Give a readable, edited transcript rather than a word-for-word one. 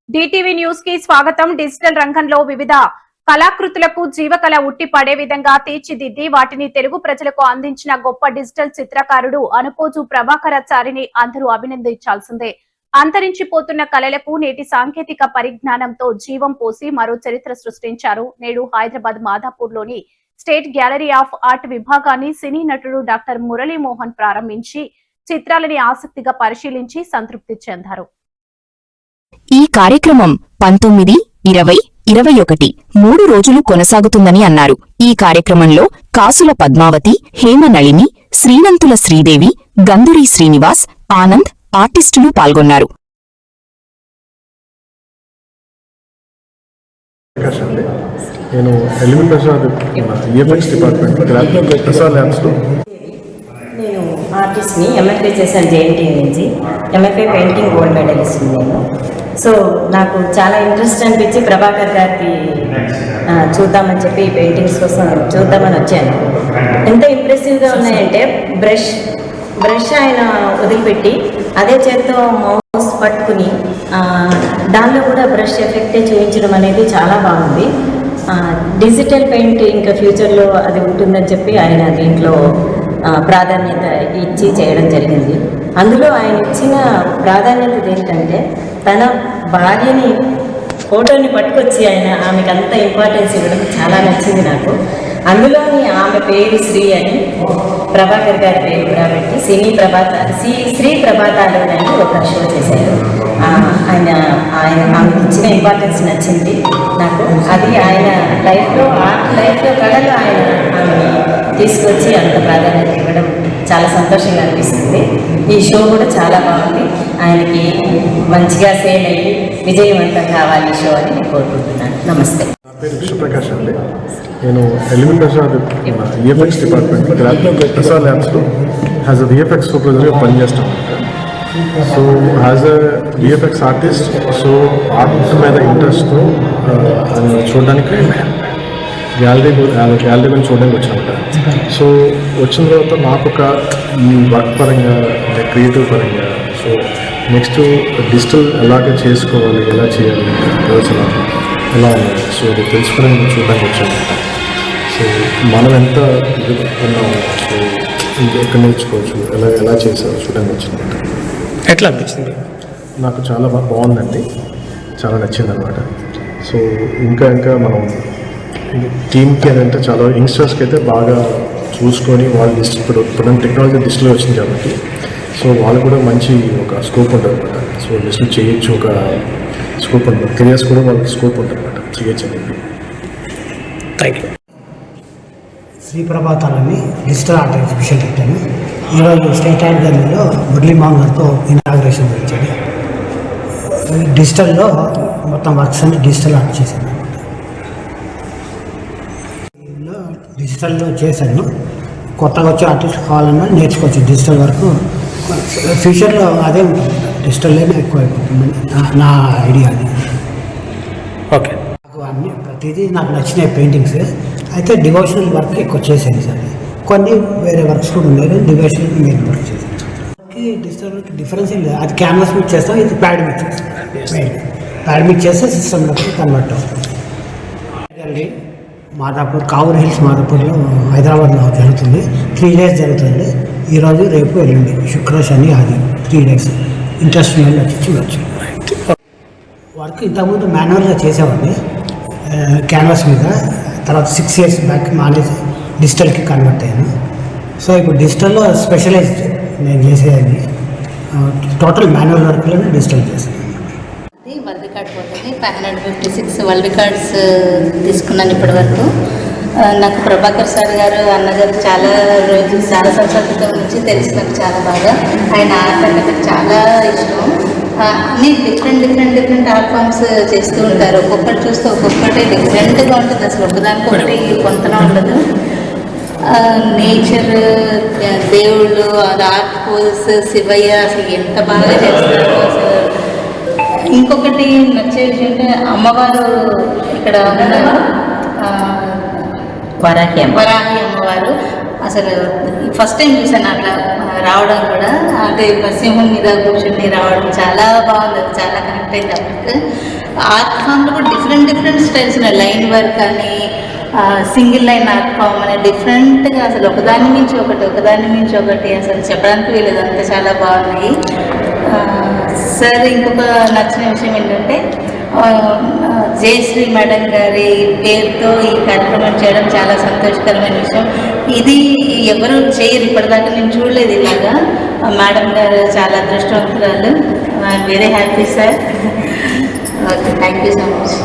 DTV news కి స్వాగతం. Digital రంగంలో వివిధ కళాకృతులకు జీవకళ ఉట్టి పడే విధంగా తీర్చిదిద్ది వాటిని తెలుగు ప్రజలకు అందించిన గొప్ప డిజిటల్ చిత్రకారుడు అనుపోజు ప్రభాకరాచారిని అందరూ అభినందించాల్సిందే. అంతరించిపోతున్న కళలకు నేటి సాంకేతిక పరిజ్ఞానంతో జీవం పోసి మరో చరిత్ర సృష్టించారు. నేడు హైదరాబాద్ మాదాపూర్ లోని స్టేట్ గ్యాలరీ ఆఫ్ ఆర్ట్ విభాగాన్ని సినీ నటుడు డాక్టర్ మురళీమోహన్ ప్రారంభించి చిత్రాలని ఆసక్తిగా పరిశీలించి సంతృప్తి చెందారు. ఈ కార్యక్రమం 19, 20, 21 3 రోజులు కొనసాగుతుందని అన్నారు. ఈ కార్యక్రమంలో కాసుల పద్మావతి, హేమనళిని, శ్రీనంతుల శ్రీదేవి, గంధురి శ్రీనివాస్, ఆనంద్ ఆర్టిస్టులు పాల్గొన్నారు. నేను element Prasad EFX department Prasad ల్యాబ్స్లో నేను ఆర్టిస్ట్ని. ఎంఎఫ్ఏ చేశాను జేఎన్టీయూ నుంచి. ఎంఎఫ్ఏ పెయింటింగ్ గోల్డ్ మెడలిస్ట్ నేను. సో నాకు చాలా ఇంట్రెస్ట్ అనిపించి ప్రభాకర్ గారికి చూద్దామని చెప్పి ఈ పెయింటింగ్స్ కోసం చూద్దామని వచ్చాను. ఎంత ఇంప్రెసివ్గా ఉన్నాయంటే బ్రష్ ఆయన వదిలిపెట్టి అదే చేత్తో మౌస్ పట్టుకుని దానిలో కూడా బ్రష్ ఎఫెక్టే చూపించడం అనేది చాలా బాగుంది. డిజిటల్ పెయింట్ ఇంకా ఫ్యూచర్లో అది ఉంటుందని చెప్పి ఆయన దీంట్లో ప్రాధాన్యత ఇచ్చి చేయడం జరిగింది. అందులో ఆయన ఇచ్చిన ప్రాధాన్యత ఏంటంటే తన భార్యని ఫోటోని పట్టుకొచ్చి ఆమెకు అంత ఇంపార్టెన్స్ ఇవ్వడం చాలా నచ్చింది నాకు. అందులోని ఆమె పేరు శ్రీ అని, ప్రభాకర్ గారి పేరు కాబట్టి శ్రీ ప్రభాతాలు అని ఒక షో చేశారు. ఆమెకు ఇచ్చిన ఇంపార్టెన్స్ నచ్చింది నాకు. అది ఆయన లైఫ్లో కళలో ఆమె తీసుకొచ్చి అంత ప్రాధాన్యత ఇవ్వడం చాలా సంతోషంగా అనిపిస్తుంది. ఈ షో కూడా చాలా బాగుంది. ఆయనకి మంచిగా సేల్ అయ్యి విజయవంతం కావాలి షో అని నేను కోరుకుంటున్నాను. నమస్తే. నా పేరు విశ్వప్రకాష్ అండి. నేను element Prasad EFX department Prasad ల్యాబ్స్లో యాజ్ అ విఎఫ్ఎక్స్ సూపర్వైజర్గా పనిచేస్తాను. So as a VFX artist, so art మీద ఇంట్రెస్ట్తో చూడడానికి గ్యాలరీ గురించి చూడడానికి వచ్చాను. సో వచ్చిన తర్వాత నాకు ఒక ఈ వర్క్ పరంగా అంటే క్రియేటివ్ పరంగా సో నెక్స్ట్ డిజిటల్ ఎలాగ చేసుకోవాలి, ఎలా చేయాలి, యోచన ఎలా ఉన్నాయి, సో అది తెలుసుకుని చూడడానికి వచ్చాను. సో మనం ఎంత ఉన్నాము, సో ఎక్కడ నేర్చుకోవచ్చు, ఎలా చేసావు చూడడానికి వచ్చింది. ఎట్లా అనిపించింది? నాకు చాలా బాగుందండి, చాలా నచ్చింది అనమాట. సో ఇంకా మనం టీమ్కి ఏంటంటే చాలా యంగ్స్టర్స్కి అయితే బాగా చూసుకొని వాళ్ళు ఇప్పుడు టెక్నాలజీ డిజిటల్ వచ్చింది కాబట్టి సో వాళ్ళు కూడా మంచి ఒక స్కోప్ ఉంటుంది అనమాట. సో డిజిటల్ చేయొచ్చు, ఒక స్కోప్ ఉంటుంది, కెరియర్స్ కూడా వాళ్ళకి స్కోప్ ఉంటుంది అనమాట, చేయొచ్చు అనేది. Thank you. శ్రీ ప్రభాతాలని డిజిటల్ ఆర్ట్ ఎగ్జిబిషన్ పెట్టాను. ఈరోజు స్టేట్ ఆర్ట్ గ్యాలరీలో మురళీమోహన్ గారితో ఇనాగ్రేషన్ వచ్చాడు. డిజిటల్లో మొత్తం వర్క్స్ అన్ని డిజిటల్ ఆర్ట్ చేశాను. డిజిటల్లో చేశాను. కొత్తగా వచ్చే ఆర్టిస్ట్ కావాలన్నా నేర్చుకోవచ్చు. డిజిటల్ వరకు ఫ్యూచర్లో అదే ఉంటుంది, డిజిటల్లోనే ఎక్కువ అయిపోతుందని నా ఐడియా. అది ఓకే. నాకు అన్ని ప్రతిదీ నాకు నచ్చిన పెయింటింగ్స్ అయితే డివోషనల్ వర్క్ ఎక్కువ చేశాను సార్. కొన్ని వేరే వర్క్స్ కూడా ఉన్నాయి, డివోషనల్ మెయిన్ వర్క్ చేశాను. డిజిటల్ వర్క్ డిఫరెన్స్ ఏం లేదు. అది క్యాన్వాస్ మీద చేస్తాం, ఇది ప్యాడ్ మీద చేస్తాం. ప్యాడ్ మీద చేస్తే సిస్టంలోకి కన్వర్ట్ అవుతుంది. మాదాపూర్ కావూర్ హిల్స్ మాదాపూర్లో హైదరాబాద్లో జరుగుతుంది. 3 days జరుగుతుంది. ఈరోజు రేపు ఎల్లుండి శుక్ర శని ఆది 3 days. ఇంట్రెస్ట్ వాళ్ళు వచ్చి చూడవచ్చు. వర్క్ ఇంతకుముందు మాన్యువల్గా చేసేవాడిని క్యాన్వాస్ మీద. తర్వాత 6 years బ్యాక్ మానేసి డిజిటల్కి కన్వర్ట్ అయ్యాను. సో ఇప్పుడు డిజిటల్లో స్పెషలైజ్డ్ నేను చేసేది. టోటల్ మాన్యువల్ వర్క్లోనే డిజిటల్ చేశాను. వరల్డ్ రికార్డ్ పోతుంది. 556 వరల్డ్ రికార్డ్స్ తీసుకున్నాను ఇప్పటి వరకు. నాకు ప్రభాకర్ సార్ గారు అన్నగారు చాలా సంవత్సరాల క్రితం నుంచి తెలుసు నాకు చాలా బాగా. ఆయన ఆర్ట్ అంటే నాకు చాలా ఇష్టం. అన్నీ డిఫరెంట్ ఆర్ట్ ఫామ్స్ చేస్తూ ఉంటారు. ఒక్కొక్కటి చూస్తే ఒక్కొక్కటి డిఫరెంట్గా ఉంటుంది. అసలు ఒకదానికొకటి కొంతనా ఉండదు. నేచర్, దేవుళ్ళు, ఆర్ట్ పోజ్, శివయ్య అసలు ఎంత బాగా చేస్తారు అసలు. ఇంకొకటి నచ్చే విషయం అంటే అమ్మవారు ఇక్కడ ఉన్నారు, వరాహి అమ్మవారు. అసలు ఫస్ట్ టైం చూసాను అట్లా రావడం కూడా. అంటే సింహం మీద కూర్చొని రావడం చాలా బాగుంది, చాలా కనెక్ట్ అయింది అప్పటికి. ఆర్ట్ ఫామ్లో కూడా డిఫరెంట్ స్టైల్స్ ఉన్నాయి. లైన్ వర్క్ అని, సింగిల్ లైన్ ఆర్ట్ ఫామ్ అని డిఫరెంట్గా అసలు ఒకదాని మించి ఒకటి అసలు చెప్పడానికి వీలేదు, అంత చాలా బాగున్నాయి. సార్ ఇంకొక నచ్చిన విషయం ఏంటంటే జయశ్రీ మేడం గారి పేరుతో ఈ కార్యక్రమం చేయడం చాలా సంతోషకరమైన విషయం. ఇది ఎవరు చేయరు, ఇప్పటిదాకా నేను చూడలేదు ఇలాగా. మేడం గారు చాలా అదృష్టవంతురాలు. I'm very happy sir. Okay, thank you so much.